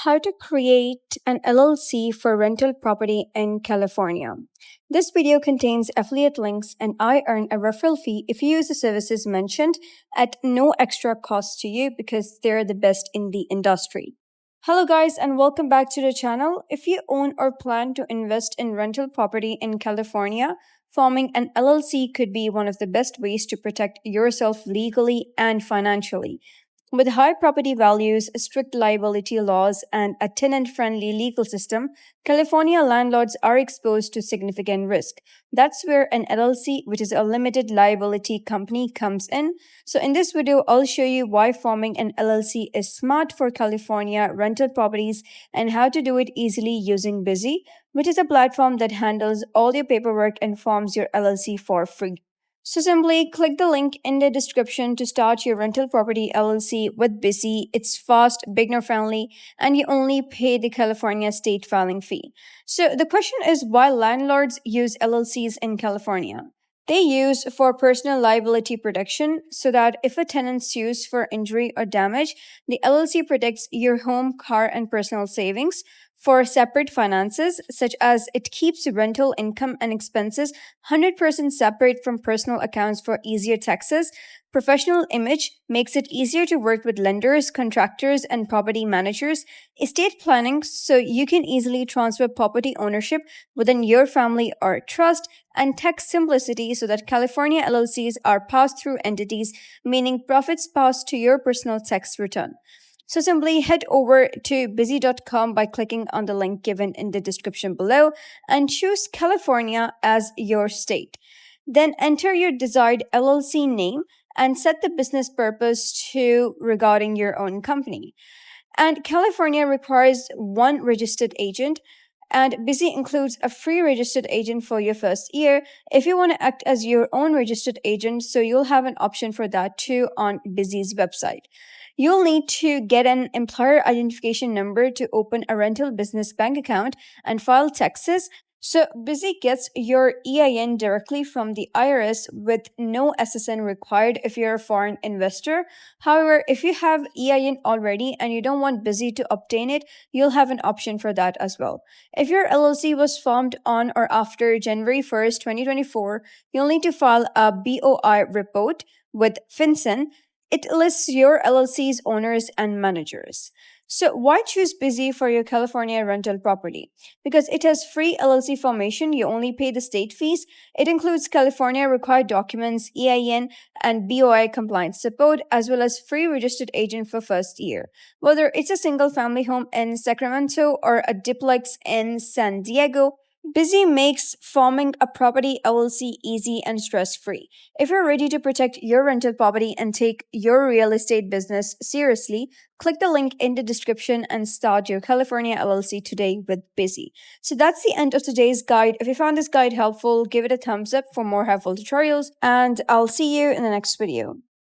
How to create an LLC for rental property in California. This video contains affiliate links and I earn a referral fee if you use the services mentioned at no extra cost to you because they're the best in the industry. Hello guys and welcome back to the channel. If you own or plan to invest in rental property in California, forming an LLC could be one of the best ways to protect yourself legally and financially. With high property values, strict liability laws, and a tenant-friendly legal system, California landlords are exposed to significant risk. That's where an LLC, which is a limited liability company, comes in. So in this video, I'll show you why forming an LLC is smart for California rental properties and how to do it easily using Busy, which is a platform that handles all your paperwork and forms your LLC for free. So simply click the link in the description to start your rental property LLC with Busy. It's fast, beginner friendly, and you only pay the California state filing fee. So the question is why landlords use LLCs in California. They use for personal liability protection so that if a tenant sues for injury or damage, the LLC protects your home, car, and personal savings. For separate finances, such as it keeps rental income and expenses 100% separate from personal accounts for easier taxes. Professional image makes it easier to work with lenders, contractors, and property managers. Estate planning, so you can easily transfer property ownership within your family or trust. And tax simplicity, so that California LLCs are pass-through entities, meaning profits pass to your personal tax return. So simply head over to busy.com by clicking on the link given in the description below and choose California as your state. Then enter your desired LLC name and set the business purpose to regarding your own company. And California requires one registered agent, and Busy includes a free registered agent for your first year if you want to act as your own registered agent, so you'll have an option for that too on Busy's website. You'll need to get an employer identification number to open a rental business bank account and file taxes. So Busy gets your EIN directly from the IRS with no SSN required if you're a foreign investor. However, if you have EIN already and you don't want Busy to obtain it, you'll have an option for that as well. If your LLC was formed on or after January 1st, 2024, you'll need to file a BOI report with FinCEN. It lists your LLC's owners and managers. So why choose Busy for your California rental property? Because it has free LLC formation, you only pay the state fees. It includes California required documents, EIN, and BOI compliance support, as well as free registered agent for first year. Whether it's a single family home in Sacramento or a duplex in San Diego, Busy makes forming a property LLC easy and stress-free. If you're ready to protect your rental property and take your real estate business seriously, click the link in the description and start your California LLC today with Busy. So that's the end of today's guide. If you found this guide helpful, give it a thumbs up for more helpful tutorials, and I'll see you in the next video.